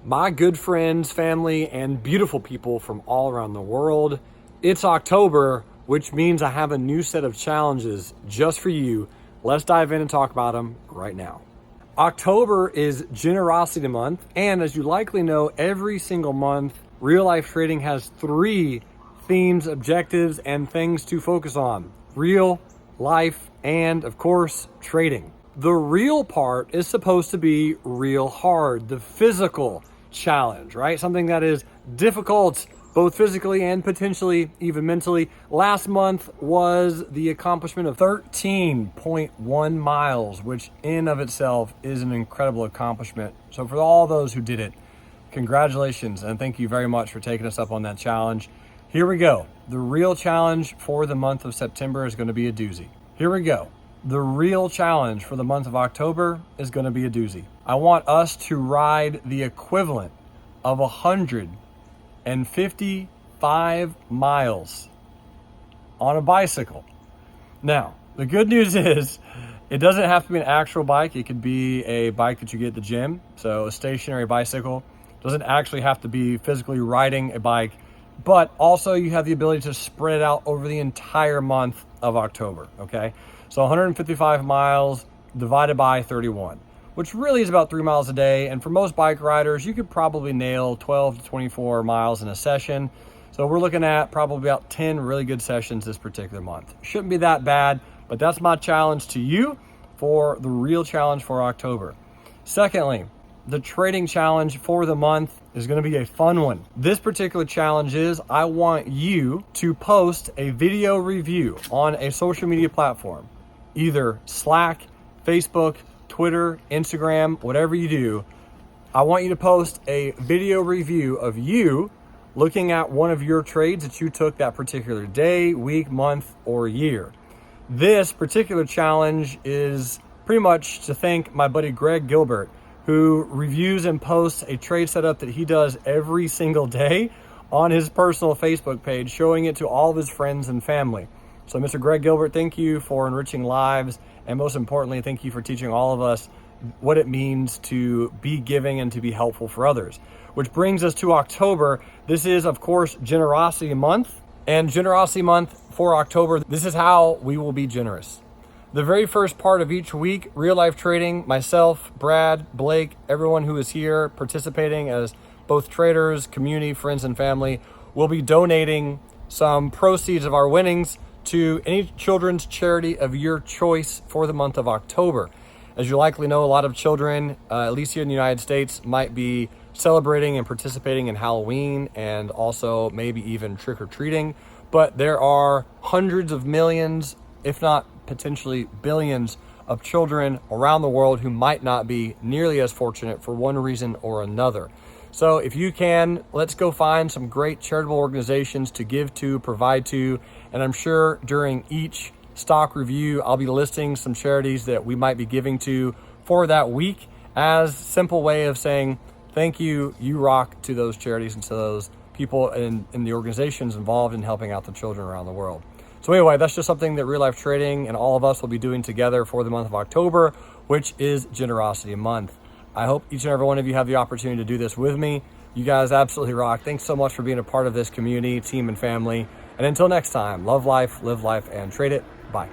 My good friends, family, and beautiful people from all around the world. It's October, which means I have a new set of challenges just for you. Let's dive in and talk about them right now. October is Generosity Month, and as you likely know, every single month, Real Life Trading has 3 themes, objectives, and things to focus on: real, life, and of course, trading. The real part is supposed to be real hard, the physical challenge, right? Something that is difficult, both physically and potentially even mentally. Last month was the accomplishment of 13.1 miles, which in of itself is an incredible accomplishment. So for all those who did it, congratulations, and thank you very much for taking us up on that challenge. Here we go. The real challenge for the month of September is going to be a doozy. Here we go. The real challenge for the month of October is going to be a doozy. I want us to ride the equivalent of 155 miles on a bicycle. Now, the good news is it doesn't have to be an actual bike. It could be a bike that you get at the gym. So a stationary bicycle. Doesn't actually have to be physically riding a bike, but also you have the ability to spread it out over the entire month of October, okay? So 155 miles divided by 31, which really is about 3 miles a day. And for most bike riders, you could probably nail 12 to 24 miles in a session. So we're looking at probably about 10 really good sessions this particular month. Shouldn't be that bad, but that's my challenge to you for the real challenge for October. Secondly, the trading challenge for the month is going to be a fun one. This particular challenge is I want you to post a video review on a social media platform, either Slack, Facebook, Twitter, Instagram, whatever you do. I want you to post a video review of you looking at one of your trades that you took that particular day, week, month, or year. This particular challenge is pretty much to thank my buddy Greg Gilbert, who reviews and posts a trade setup that he does every single day on his personal Facebook page, showing it to all of his friends and family. So Mr. Greg Gilbert, thank you for enriching lives, and most importantly, thank you for teaching all of us what it means to be giving and to be helpful for others. Which brings us to October. This is, of course, Generosity Month, and Generosity Month for October, this is how we will be generous. The very first part of each week, Real Life Trading, myself, Brad, Blake, everyone who is here participating as both traders, community, friends, and family, will be donating some proceeds of our winnings to any children's charity of your choice for the month of October. As you likely know, a lot of children, at least here in the United States, might be celebrating and participating in Halloween and also maybe even trick-or-treating. But there are hundreds of millions, if not potentially billions, of children around the world who might not be nearly as fortunate for one reason or another. So if you can, let's go find some great charitable organizations to give to, provide to, and I'm sure during each stock review, I'll be listing some charities that we might be giving to for that week as a simple way of saying, thank you, you rock, to those charities and to those people in the organizations involved in helping out the children around the world. So anyway, that's just something that Real Life Trading and all of us will be doing together for the month of October, which is Generosity Month. I hope each and every one of you have the opportunity to do this with me. You guys absolutely rock. Thanks so much for being a part of this community, team, and family. And until next time, love life, live life, and trade it. Bye.